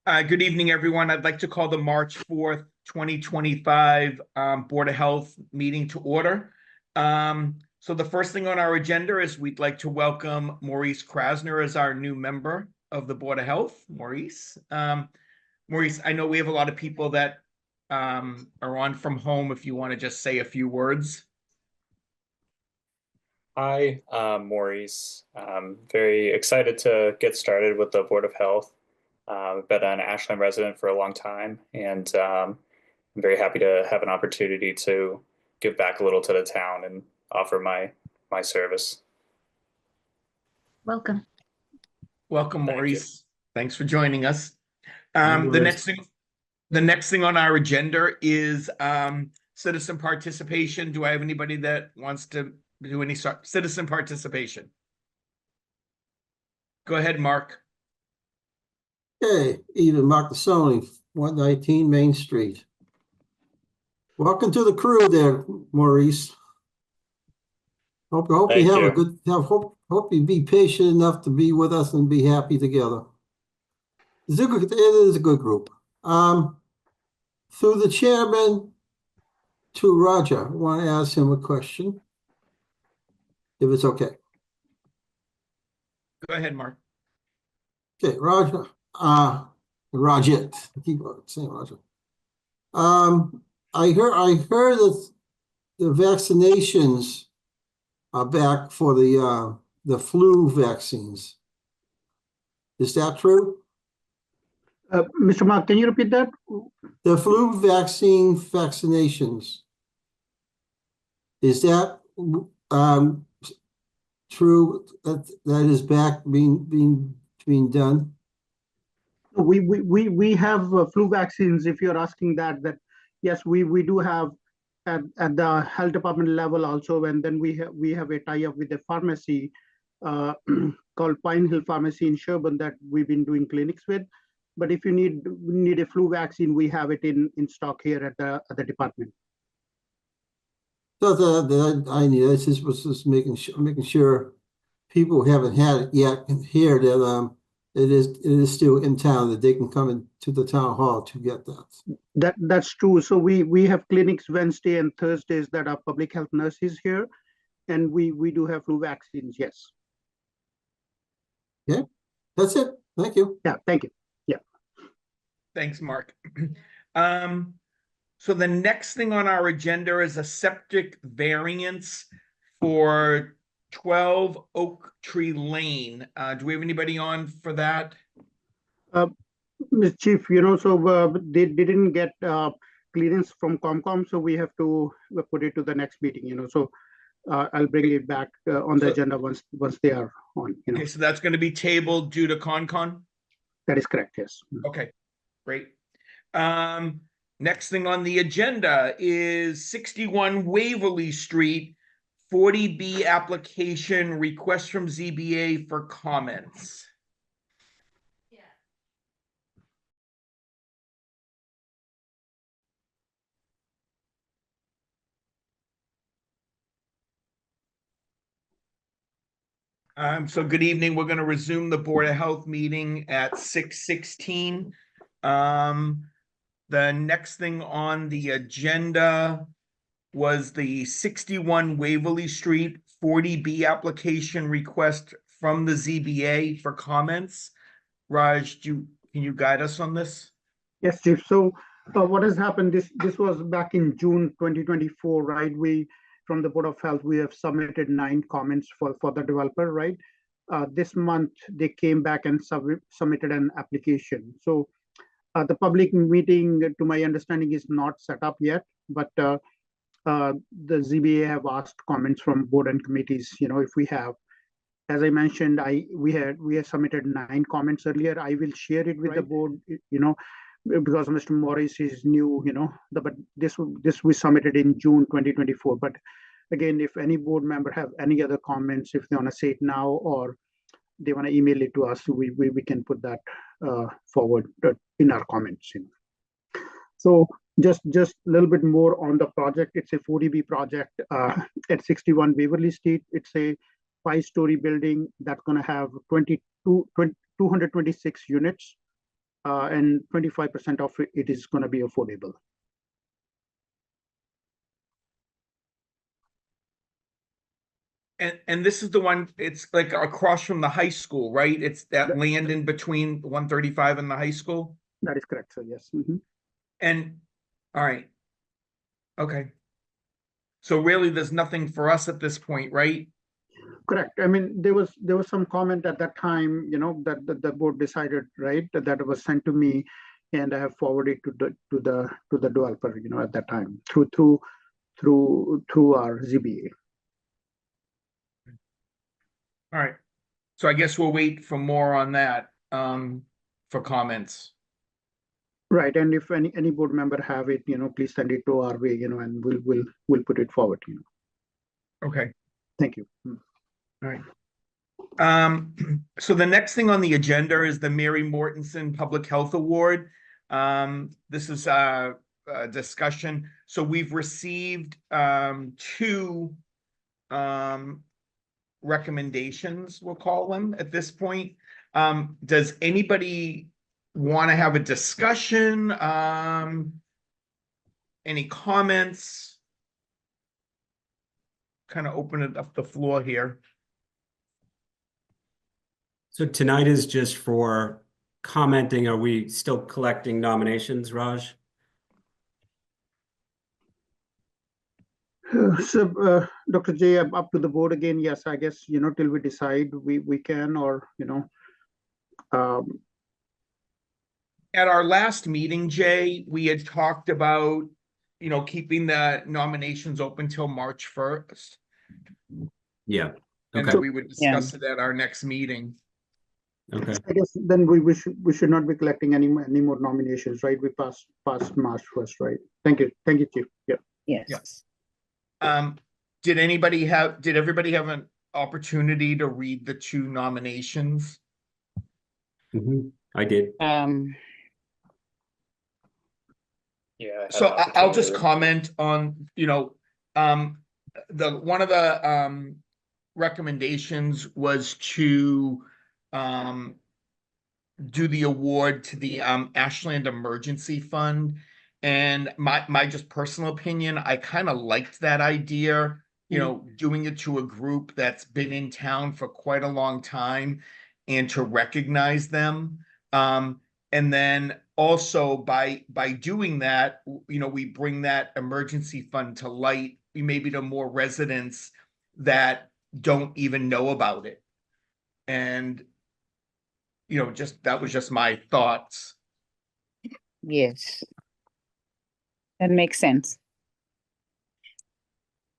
Good evening, everyone. I'd like to call the March 4th, 2025 Board of Health meeting to order. So the first thing on our agenda is we'd like to welcome Maurice Krasner as our new member of the Board of Health. Maurice, I know we have a lot of people that are on from home. If you want to just say a few words. Hi, Maurice. I'm very excited to get started with the Board of Health. I've been an Ashland resident for a long time, and I'm very happy to have an opportunity to give back a little to the town and offer my service. Welcome. Welcome, Maurice. Thanks for joining us. No The worries. next thing on our agenda is citizen participation. Do I have anybody that wants to do any citizen participation? Go ahead, Mark. Okay, even Mark the Sony, 119 Main Street. Welcome to the crew there, Maurice. Hope Thank you have you. a good, hope you be patient enough to be with us and be happy together. It is a good group. Through the chairman to Roger, I want to ask him a question, if it's okay. Go ahead, Mark. Okay, Roger, Rajit, I keep saying Roger. I heard that the vaccinations are back for the flu vaccines. Is that true? Mr. Mark, can you repeat that? The flu vaccinations. Is that true that is back being done? We have flu vaccines. If you're asking that yes, we do have at the health department level also, and then we have a tie-up with a pharmacy called Pine Hill Pharmacy in Sherburne that we've been doing clinics with. But if you need a flu vaccine, we have it in stock here at the department. So that I need. I was just making sure people who haven't had it yet can hear that it is still in town, that they can come into the town hall to get that. That's true. So we have clinics Wednesday and Thursdays that are public health nurses here, and we do have flu vaccines. Yes. Yeah, that's it. Thank you. Yeah. Thank you. Yeah. Thanks, Mark. So the next thing on our agenda is a septic variance for 12 Oak Tree Lane. Do we have anybody on for that? Ms. Chief, so they didn't get clearance from COMCOM, so we have to put it to the next meeting, so I'll bring it back on the agenda once they are on, Okay, so that's going to be tabled due to CONCON? That is correct, yes. Okay, great. Next thing on the agenda is 61 Waverly Street, 40B application, request from ZBA for comments. So good evening. We're going to resume the Board of Health meeting at 6:16. The next thing on the agenda was the 61 Waverly Street 40B application request from the ZBA for comments. Raj, can you guide us on this? Yes, Chief. So what has happened, this was back in June 2024, right? From the Board of Health, we have submitted 9 comments for the developer, right? This month, they came back and submitted an application. So the public meeting, to my understanding, is not set up yet, but the ZBA have asked comments from board and committees, if we have. As I mentioned, we have submitted 9 comments earlier. I will share it with the board, because Mr. Morris is new, but this we submitted in June 2024. But again, if any board member have any other comments, if they want to say it now or they want to email it to us, we can put that forward in our comments. So just a little bit more on the project. It's a 40B project at 61 Waverly Street. It's a 5-story building that's going to have 226 units. and 25% of it is going to be affordable. And this is the one, it's like across from the high school, right? It's that That- land in between 135 and the high school? That is correct, sir. Yes. Mhm. And, all right. Okay. So really, there's nothing for us at this point, right? Correct. I mean, there was some comment at that time, that the board decided, right, that was sent to me, and I have forwarded to the developer, at that time through our ZBA. All right. So I guess we'll wait for more on that, for comments. Right, and if any board member have it, please send it to our way, and we'll put it forward. Okay. Thank you. All right. So the next thing on the agenda is the Mary Mortensen Public Health Award. This is a discussion. So we've received two recommendations, we'll call them at this point. Does anybody want to have a discussion? Any comments? Kind of open it up the floor here. So tonight is just for commenting. Are we still collecting nominations, Raj? So, Dr. J, up to the board again. Yes, I guess, till we decide, we can, or, At our last meeting, Jay, we had talked about, keeping the nominations open till March 1st. Yeah. And Okay. then we would discuss it at our next meeting. Okay. I guess then we should not be collecting any more nominations, right? We passed March 1st, right? Thank you, Chief. Yeah. Yes. Did everybody have an opportunity to read the two nominations? I did. Yeah. I had So an I'll just opportunity. comment on, one of the recommendations was to do the award to the Ashland Emergency Fund. And my just personal opinion, I kind of liked that idea, doing it to a group that's been in town for quite a long time and to recognize them. And then also by doing that, we bring that emergency fund to light, maybe to more residents that don't even know about it. And, that was just my thoughts. Yes. That makes sense.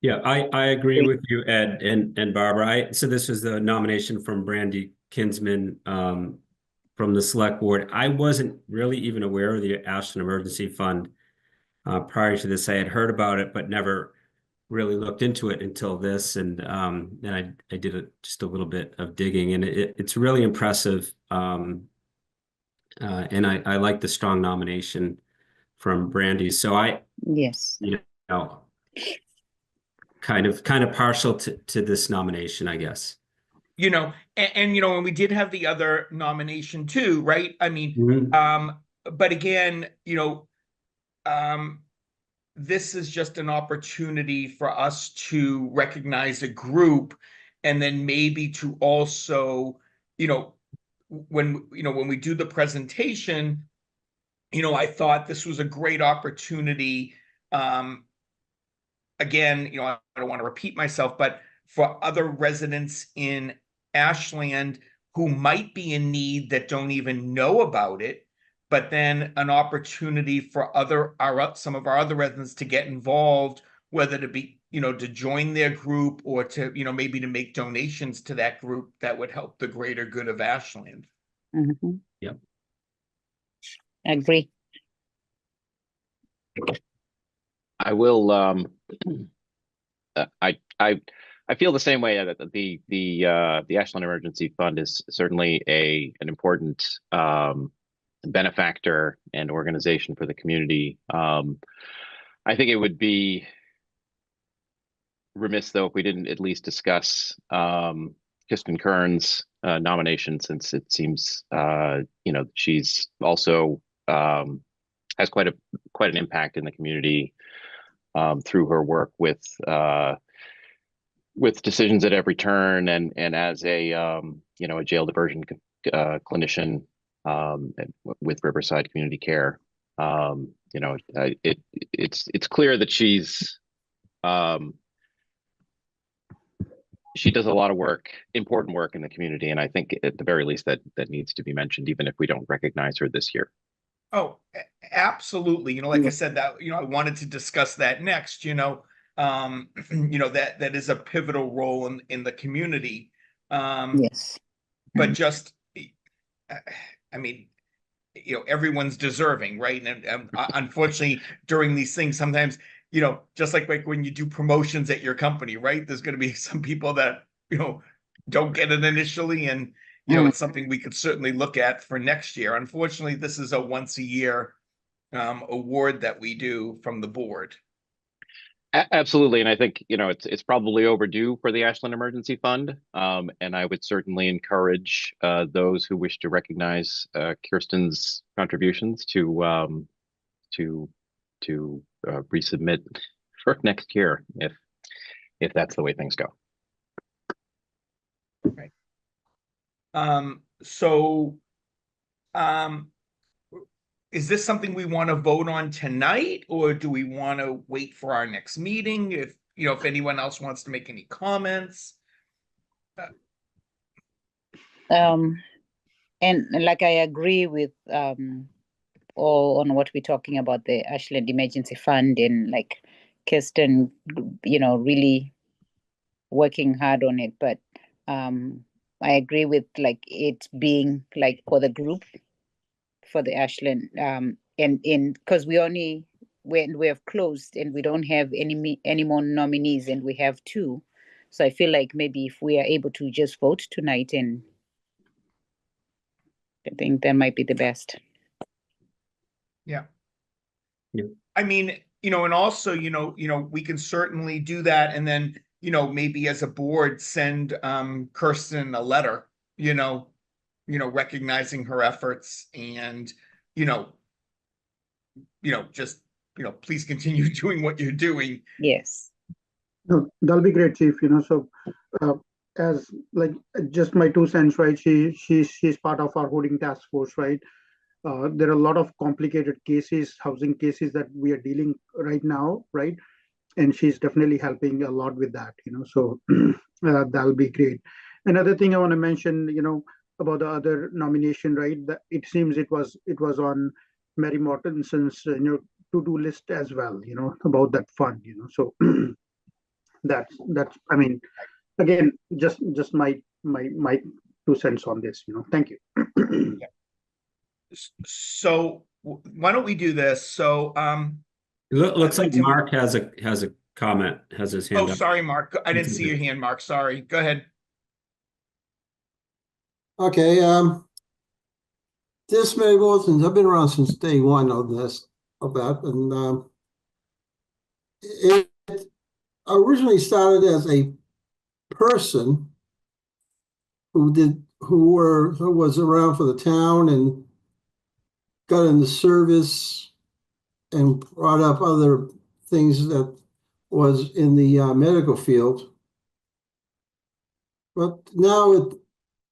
Yeah, I agree with you, Ed and Barbara. So this was the nomination from Brandy Kinsman from the Select Board. I wasn't really even aware of the Ashland Emergency Fund prior to this. I had heard about it, but never really looked into it until this. And then I did just a little bit of digging, and it's really impressive. And I like the strong nomination from Brandy. So Yes. kind of partial to this nomination, I guess. And when we did have the other nomination too, right? I mean, but again, this is just an opportunity for us to recognize a group, and then maybe to also, when we do the presentation, I thought this was a great opportunity. Again, I don't want to repeat myself, but for other residents in Ashland who might be in need that don't even know about it, but then an opportunity for some of our other residents to get involved, whether to be, to join their group or to, maybe to make donations to that group that would help the greater good of Ashland. Mhm. Yep. Agree. I will. I feel the same way that the Ashland Emergency Fund is certainly an important benefactor and organization for the community. I think it would be remiss, though, if we didn't at least discuss Kristen Kern's nomination, since it seems she's also has quite an impact in the community through her work with decisions at every turn, and as a a jail diversion clinician with Riverside Community Care. It's clear that she does a lot of important work in the community, and I think at the very least that needs to be mentioned, even if we don't recognize her this year. Oh, absolutely. Like I said, that, I wanted to discuss that next, that is a pivotal role in the community. Yes. But just, I mean, everyone's deserving, right? And unfortunately, during these things, sometimes, just like when you do promotions at your company, right? There's going to be some people that, don't get it initially, and it's something we could certainly look at for next year. Unfortunately, this is a once a year award that we do from the board. Absolutely, and I think it's probably overdue for the Ashland Emergency Fund, and I would certainly encourage those who wish to recognize Kirsten's contributions to resubmit for next year if that's the way things go. Right. So, is this something we want to vote on tonight, or do we want to wait for our next meeting? If anyone else wants to make any comments. And like I agree with all on what we're talking about, the Ashland Emergency Fund, and like Kirsten, really working hard on it. But I agree with like it being like for the group, for the Ashland, and because we have closed and we don't have any more nominees, and we have 2. So I feel like maybe if we are able to just vote tonight, and I think that might be the best. Yeah. Yeah. I mean, and also, we can certainly do that, and then, maybe as a board send Kirsten a letter, recognizing her efforts, and, just, please continue doing what you're doing. Yes. No, that'll be great, Chief. So as like just my 2 cents, right? She's part of our holding task force, right? There are a lot of complicated cases, housing cases that we are dealing right now, right? And she's definitely helping a lot with that, so that'll be great. Another thing I want to mention, about the other nomination, right? That it seems it was on Mary Mortenson's, to-do list as well, about that fund, so that's, I mean, again, just my 2 cents on this, thank you. Yeah. So why don't we do this? So, Looks like Mark has a comment, has his hand oh, up. sorry, Mark. I didn't see your hand, Mark. Sorry. Go ahead. Okay, this Mary Wilson's, I've been around since day one of that, and it originally started as a person who was around for the town and got into service and brought up other things that was in the medical field. But now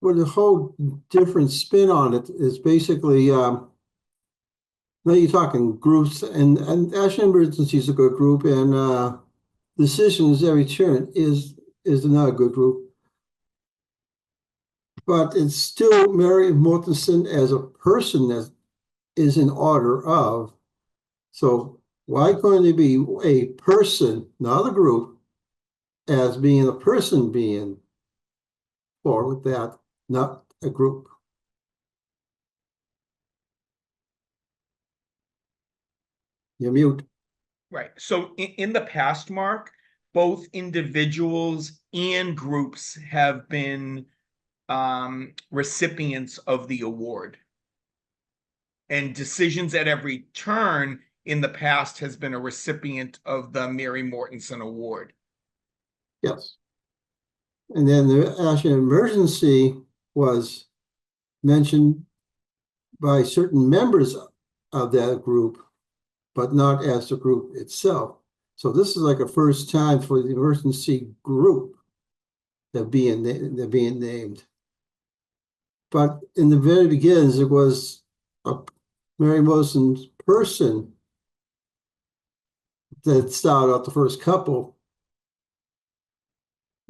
with a whole different spin on it, is basically now you're talking groups, and Ashland Emergency is a good group, and Decisions Every Turn is another good group. But it's still Mary Mortensen as a person that is in order of. So why couldn't it be a person, not a group, as being a person being forward that, not a group? You're mute. Right. So in the past, Mark, both individuals and groups have been recipients of the award. And Decisions at Every Turn in the past has been a recipient of the Mary Mortensen Award. Yes. And then the Ashland Emergency was mentioned by certain members of that group, but not as the group itself. So this is like a first time for the emergency group they're being named. But in the very beginnings, it was a Mary Wilson's person that started out the first couple,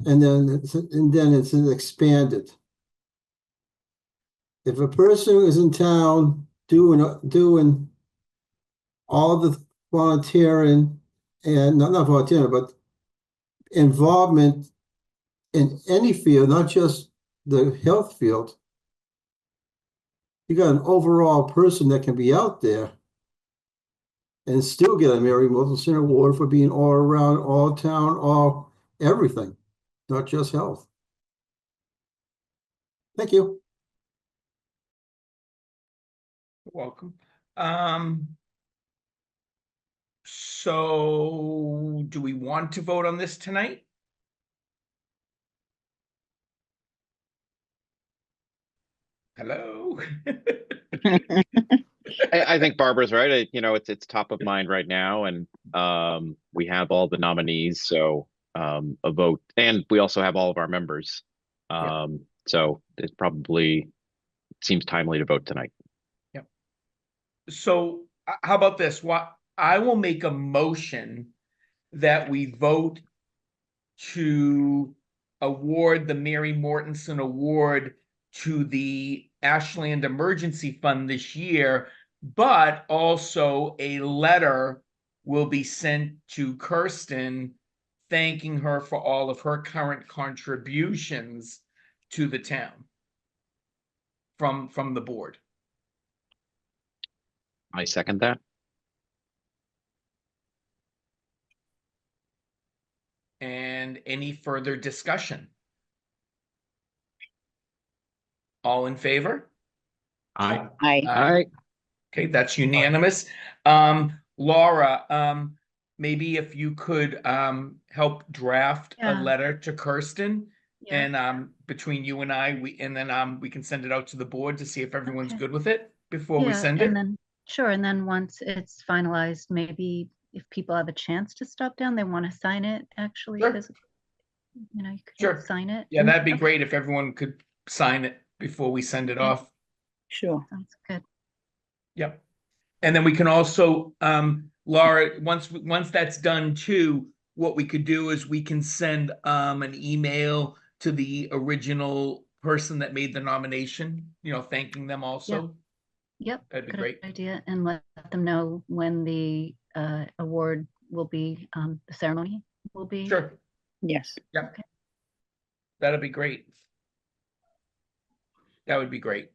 and then it's expanded. If a person is in town doing all the volunteering and not volunteering, but involvement in any field, not just the health field, you got an overall person that can be out there and still get a Mary Wilson Award for being all around, all town, all everything, not just health. Thank you. You're welcome. So do we want to vote on this tonight? Hello? I think Barbara's right. It's top of mind right now, and we have all the nominees, so a vote, and we also have all of our members. So it probably seems timely to vote tonight. Yep. So how about this? I will make a motion that we vote to award the Mary Mortensen Award to the Ashland Emergency Fund this year, but also a letter will be sent to Kirsten thanking her for all of her current contributions to the town from the board. I second that. And any further discussion? All in favor? Aye. Aye. Okay, that's unanimous. Laura, maybe if you could help draft a Yeah. letter to Kirsten, Yeah. and between you and I, we can send it out to the board to see if everyone's Okay. good with it before we Yeah, send it. and then sure, and then once it's finalized, maybe if people have a chance to stop down, they want to sign it actually Sure. physically. You could Sure. sign it. Yeah, and- that'd be okay, great if everyone could sign it before we send it Yeah. off. Sure. Sounds good. Yep. And then we can also, Laura, once that's done too, what we could do is we can send an email to the original person that made the nomination, thanking them also. Yep. That'd be Good great. idea, and let them know when the award will be, the ceremony will be. Sure. Yes. Yep. Okay. That'd be great. That would be great.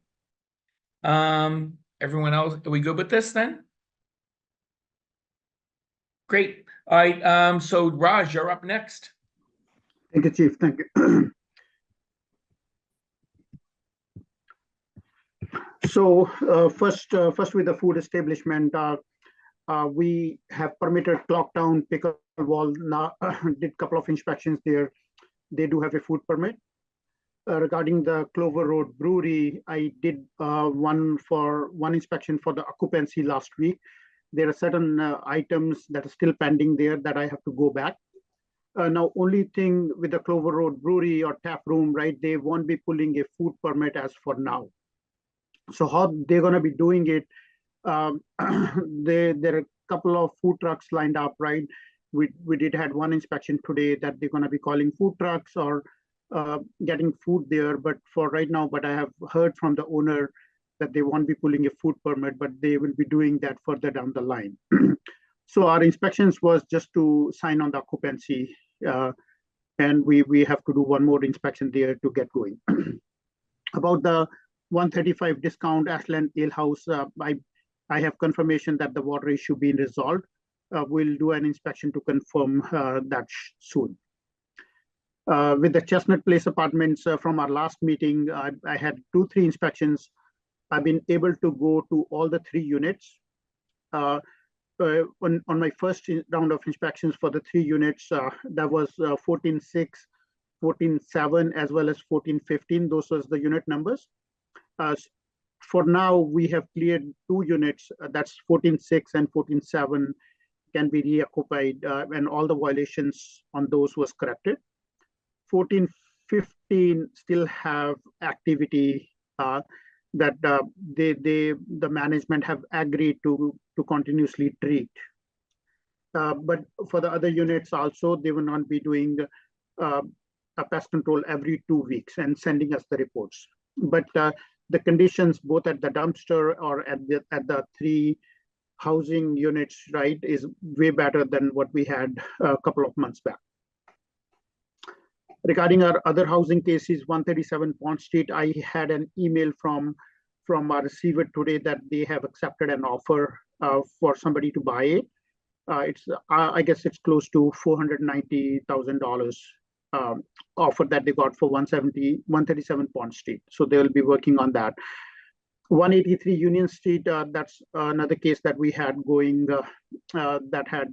Everyone else, are we good with this then? Great. All right, so Raj, you're up next. Thank you, Chief. Thank you. So first with the food establishment, we have permitted Clocktown Pickleball. Now did a couple of inspections there. They do have a food permit. Regarding the Clover Road Brewery, I did one inspection for the occupancy last week. There are certain items that are still pending there that I have to go back. Now, only thing with the Clover Road Brewery or tap room, right? They won't be pulling a food permit as for now. So how they're going to be doing it? There are a couple of food trucks lined up, right? We did had one inspection today that they're going to be calling food trucks or getting food there. But for right now, but I have heard from the owner that they won't be pulling a food permit, but they will be doing that further down the line. So our inspections was just to sign on the occupancy, and we have to do one more inspection there to get going. About the 135 discount Ashland Ale House, I have confirmation that the water issue being resolved. We'll do an inspection to confirm that soon. With the Chestnut Place Apartments from our last meeting, I had 2-3 inspections. I've been able to go to all the 3 units. On my first round of inspections for the 3 units, that was 14.6. 14.7 as well as 14.15. Those was the unit numbers. For now, we have cleared 2 units. That's 14.6 and 14.7 can be reoccupied, and all the violations on those was corrected. 14.15 still have activity that the management have agreed to continuously treat. But for the other units also, they will not be doing a pest control every 2 weeks and sending us the reports. But the conditions both at the dumpster or at the 3 housing units, right, is way better than what we had a couple of months back. Regarding our other housing cases, 137 Pond Street, I had an email from our receiver today that they have accepted an offer for somebody to buy it. I guess it's close to $490,000 offer that they got for 137 Pond Street. So they'll be working on that. 183 Union Street, that's another case that we had going that had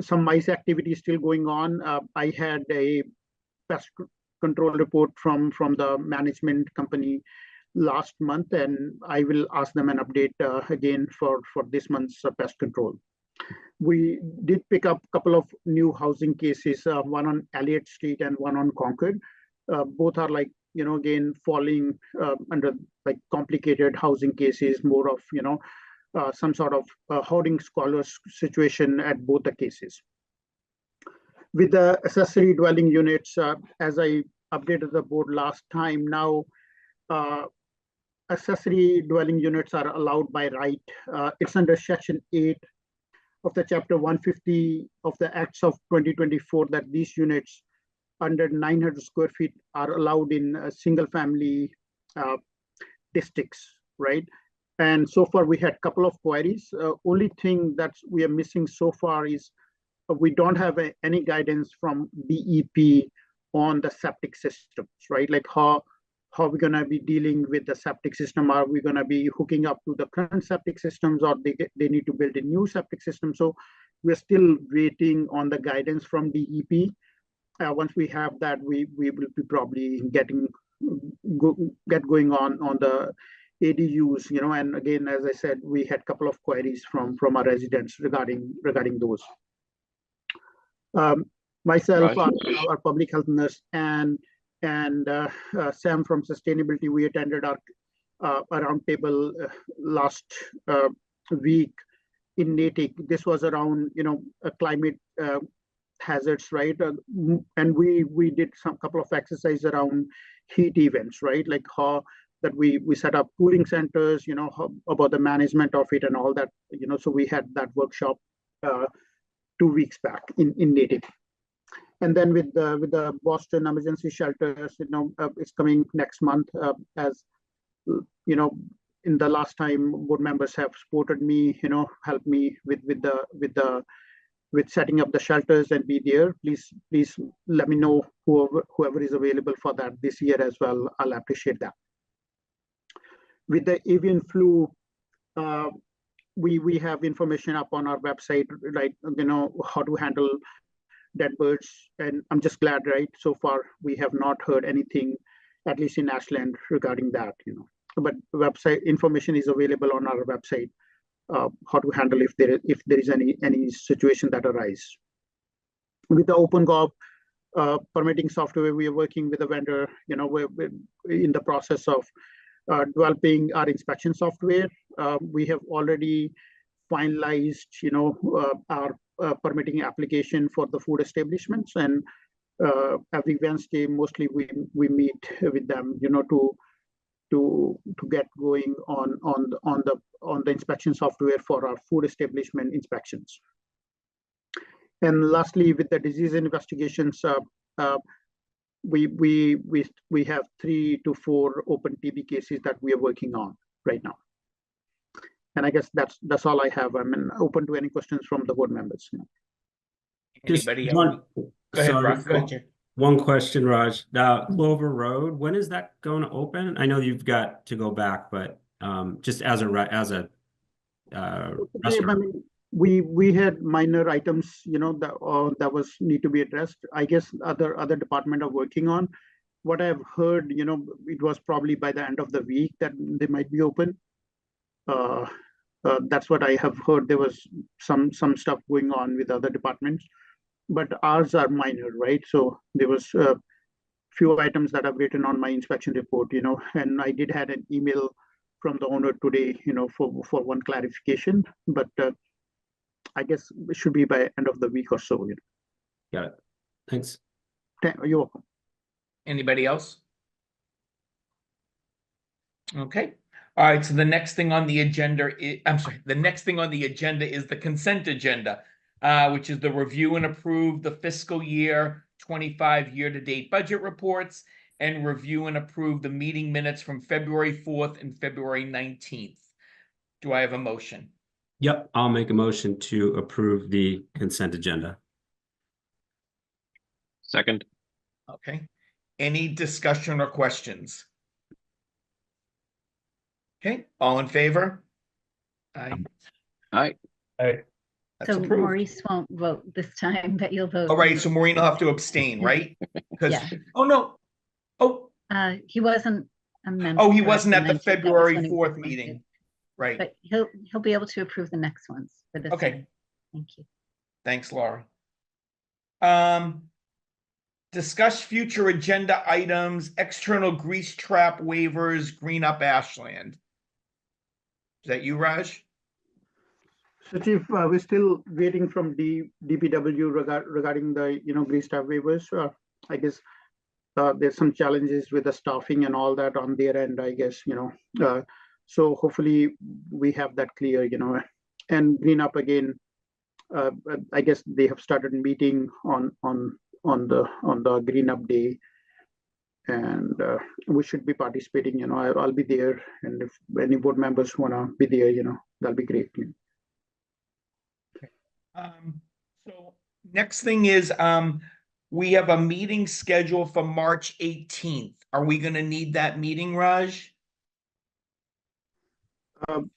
some mice activity still going on. I had a pest control report from the management company last month, and I will ask them an update again for this month's pest control. We did pick up a couple of new housing cases, one on Elliott Street and one on Concord. Both are like, again, falling under like complicated housing cases, more of, some sort of hoarding scholars situation at both the cases. With the accessory dwelling units, as I updated the board last time, now accessory dwelling units are allowed by right. It's under Section 8 of the Chapter 150 of the Acts of 2024 that these units under 900 square feet are allowed in single family districts, right? And so far we had a couple of queries. Only thing that we are missing so far is we don't have any guidance from DEP on the septic systems, right? Like how we're gonna be dealing with the septic system. Are we gonna be hooking up to the current septic systems, or they need to build a new septic system? So we're still waiting on the guidance from DEP. Once we have that, we will be probably get going on the ADUs, and again, as I said, we had a couple of queries from our residents regarding those. Myself, our public health nurse, and Sam from sustainability, we attended our roundtable last week in Natick. This was around a climate hazards, right? And we did some couple of exercises around heat events, right? Like how that we set up cooling centers, about the management of it and all that, so we had that workshop 2 weeks back in Natick. And then with the Boston emergency shelters, it's coming next month. As in the last time, board members have supported me, helped me with setting up the shelters and be there. Please let me know whoever is available for that this year as well. I'll appreciate that. With the avian flu, we have information up on our website, like how to handle dead birds, and I'm just glad, right? So far we have not heard anything, at least in Ashland, regarding that. But website information is available on our website. How to handle if there is any situation that arise. With the OpenGov permitting software, we are working with a vendor. We're in the process of developing our inspection software. We have already finalized, our permitting application for the food establishments, and every Wednesday, mostly we meet with them, to get going on the inspection software for our food establishment inspections. And lastly, with the disease investigations, we have 3 to 4 open TB cases that we are working on right now. And I guess that's all I have. I'm open to any questions from the board members. Anybody else? One, Go ahead, sorry, Raj. Go ahead, Jay. one question, Raj. Now, Clover Road, when is that going to open? I know you've got to go back, but just as a restaurant. we had minor items, that was need to be addressed. I guess other department are working on. What I've heard, it was probably by the end of the week that they might be open. That's what I have heard. There was some stuff going on with other departments, but ours are minor, right? So there was few items that I've written on my inspection report, and I did had an email from the owner today, for one clarification, but I guess it should be by end of the week or so. Got it. Thanks. You're welcome. Anybody else? Okay. All right. So the next thing on the agenda the next thing on the agenda is the consent agenda, which is the review and approve the fiscal year 25 year-to-date budget reports and review and approve the meeting minutes from February 4th and February 19th. Do I have a motion? Yep, I'll make a motion to approve the consent agenda. Second. Okay. Any discussion or questions? Okay, all in favor? Aye. Aye. Aye. That's So approved. Maurice won't vote this time, but you'll vote. All right, so Maureen will have to abstain, right? Because, Yeah. oh, no. Oh, He wasn't a member. oh, he for wasn't at the 19th. That was February when he was 4th appointed. meeting. Right. But he'll be able to approve the next ones for this. Okay. one. Thank you. Thanks, Laura. Discuss future agenda items, external grease trap waivers, green up Ashland. Is that you, Raj? So Chief, we're still waiting from DPW regarding the, grease trap waivers. I guess there's some challenges with the staffing and all that on their end, I guess, so hopefully we have that clear, and green up again. I guess they have started meeting on the green up day, and we should be participating. I'll be there, and if any board members want to be there, that'll be great. So next thing is, we have a meeting scheduled for March 18th. Are we going to need that meeting, Raj?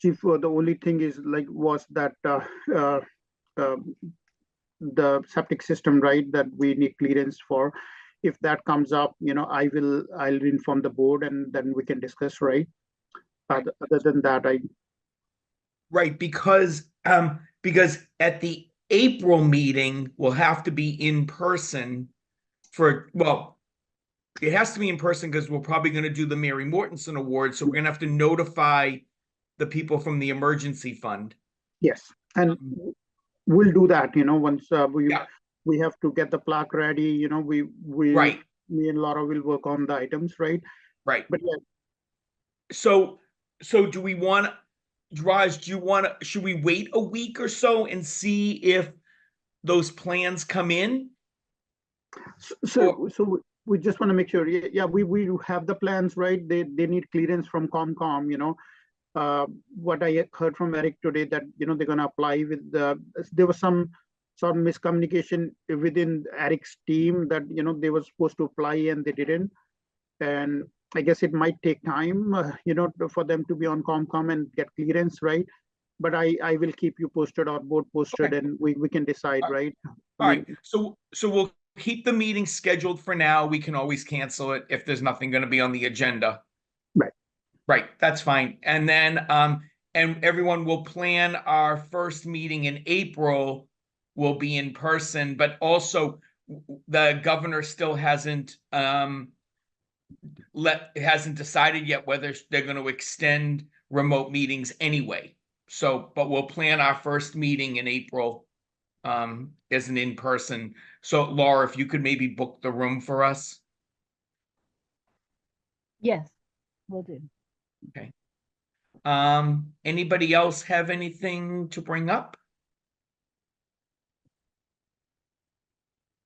Chief, the only thing is was that the septic system, right, that we need clearance for. If that comes up, I'll inform the board and then we can discuss, right? Other than that, Right, because at the April meeting, we'll have to be in person it has to be in person because we're probably going to do the Mary Mortensen Award. So we're going to have to notify the people from the emergency fund. yes, and we'll do that, once Yeah. we have to get the plaque ready, we Right. me and Laura will work on the items, right? Right. But yeah, So do we want, Raj, should we wait a week or so and see if those plans come in? so we just want to make sure, yeah, we have the plans, right? They need clearance from COMCOM, what I heard from Eric today that, they're going to apply with there was some miscommunication within Eric's team that, they were supposed to apply and they didn't. And I guess it might take time, for them to be on COMCOM and get clearance, right? But I will keep you posted or board posted, Okay. and we can decide, right? All right, so we'll keep the meeting scheduled for now. We can always cancel it if there's nothing going to be on the agenda. Right. Right, that's fine. And then, and everyone will plan our first meeting in April will be in person, but also the governor still hasn't decided yet whether they're going to extend remote meetings anyway. So, but we'll plan our first meeting in April as an in-person. So Laura, if you could maybe book the room for us. Yes, will do. Okay. Anybody else have anything to bring up?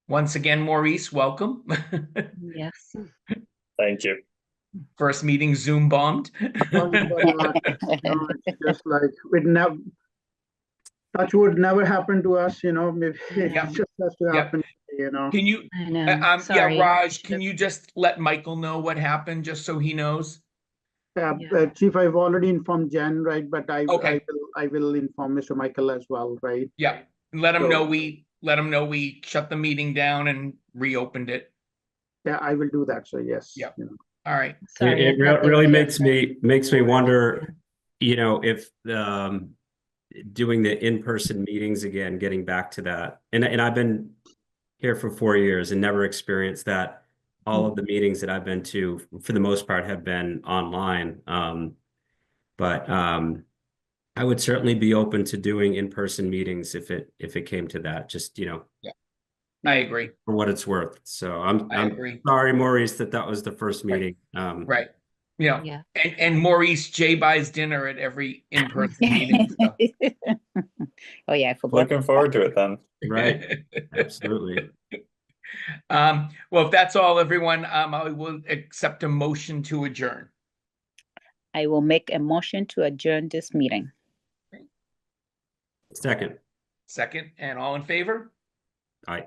Once again, Maurice, welcome. Yes. Thank you. First meeting Zoom bombed. It's just like touch would never happen to us, maybe Yep. it just has to Yep. happen, Can you, I know. yeah, Sorry. Raj, can you just let Michael know what happened, just so he knows? Yeah. Chief, I've already informed Jen, right? But Okay. I will inform Mr. Michael as well, right? Yeah, let them So- know we shut the meeting down and reopened it. Yeah, I will do that. So yes. Yeah. you know. All right. Sorry. It I thought they really were makes different. me wonder, you know, if doing the in-person meetings again, getting back to that. And I've been here for 4 years and never experienced that. All of the meetings that I've been to, for the most part, have been online. But I would certainly be open to doing in-person meetings if it came to that, just, you know, I agree. for what it's worth. So I'm I agree. sorry, Maurice, that was the first Right. meeting. Right. Yeah. Yeah. And Maurice, Jay buys dinner at every in-person meeting. So. Oh, yeah, I forgot. Looking forward to it then. Right. Absolutely. Well, if that's all, everyone, I will accept a motion to adjourn. I will make a motion to adjourn this meeting. Second. Second, and all in favor? Aye.